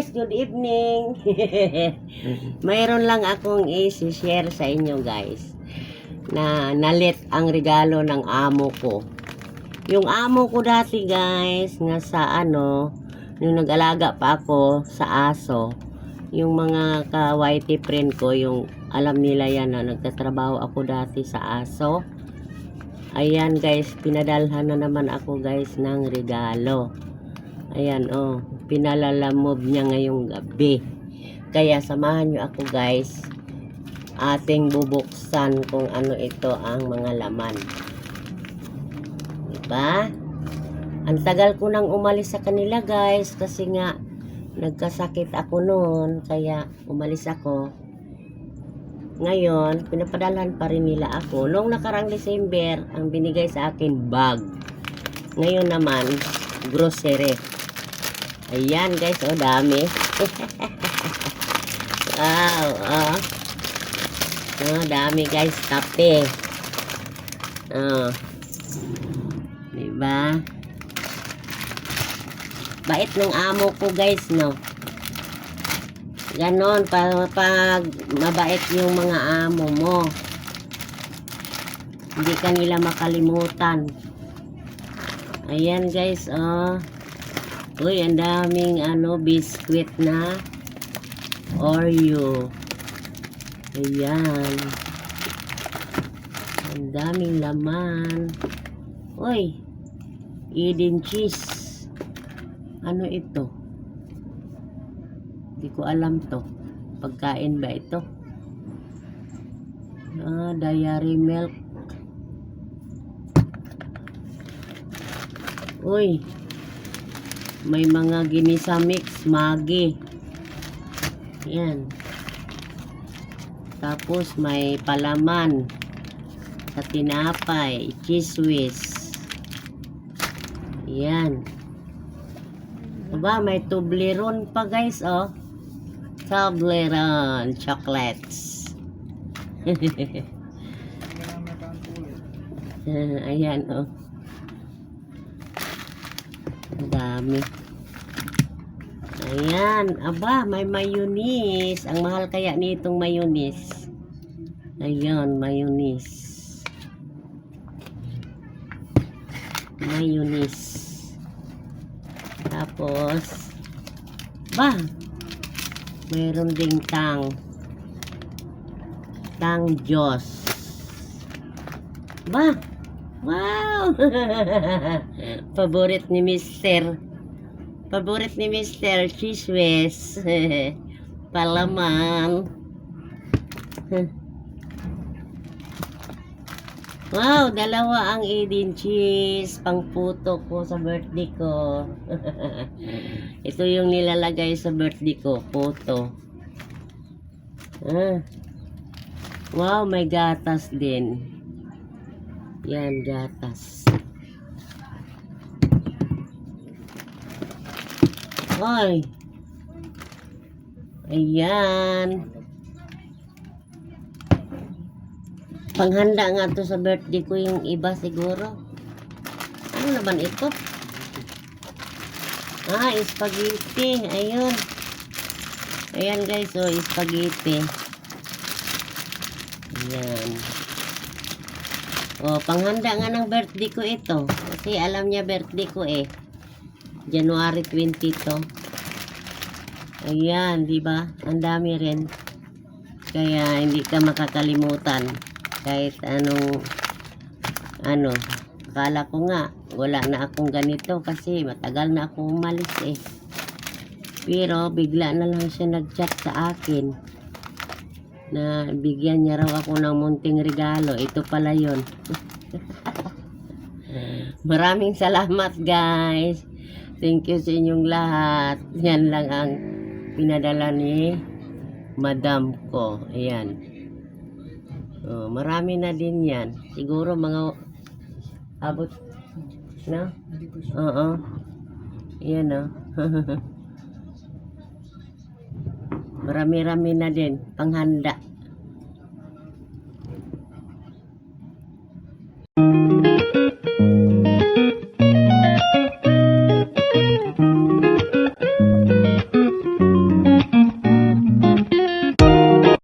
guys, good evening. Mayroon lang akong i-share sa inyo guys na nalit ang regalo ng amo ko. Yung amo ko dati guys, nga sa nung nag-alaga pa ako sa aso, yung mga ka-whitey friend ko, yung alam nila yan na nagtatrabaho ako dati sa aso. Ayan guys, pinadalhan na naman ako guys ng regalo. Ayan pinalalamob niya ngayong gabi. Kaya samahan nyo ako guys. Ating bubuksan kung ano ito ang mga laman. Diba? Ang tagal ko nang umalis sa kanila guys. Kasi nga nagkasakit ako noon. Kaya umalis ako. Ngayon, pinapadalhan pa rin nila ako. Noong nakarang December, ang binigay sa akin bag. Ngayon naman, grocery. Ayan guys, dami. Wow, dami guys, kape. Diba? Bait ng amo ko guys, no? Ganon, pag mabait yung mga amo mo, hindi ka nila makalimutan. Ayan guys, uy, ang daming biskwit na Oreo. Ayan. Ang daming laman. Uy, Eden cheese. Ano ito? Hindi ko alam to. Pagkain ba ito? Dairy milk. Uy, may mga ginisa mix, Maggi. Yan. Tapos may palaman sa tinapay, cheese whiz. Yan. Diba, may Toblerone pa guys, Toblerone chocolates. Ayan, Ang dami. Ayan, may mayonnaise. Ang mahal kaya nitong mayonnaise. Ayan, mayonnaise. Mayonnaise. Tapos, mayroon ding tang Diyos. Wow! Paborit ni Mr. Cheese whiz. Palaman. Wow, dalawa ang Eden cheese. Pangputo ko sa birthday ko. Ito yung nilalagay sa birthday ko. Puto. Wow, may gatas din. Yan, gatas. Hoy. Ayan. Panghanda nga to sa birthday ko yung iba siguro. Ano naman ito? Spaghetti. Ayun. Ayan guys, spaghetti. Ayan. Panghanda nga ng birthday ko ito. Kasi alam niya birthday ko January 20 to. Ayan, di ba? Ang dami rin. Kaya hindi ka makakalimutan. Kahit akala ko nga wala na akong ganito kasi matagal na akong umalis Pero bigla na lang siya nag-chat sa akin na bigyan niya raw ako ng munting regalo. Ito pala yun. Maraming salamat guys. Thank you sa inyong lahat. Yan lang ang pinadala ni madam ko. Ayan. Marami na din yan. Siguro mga abot na? Yan Marami-rami na din. Panghanda.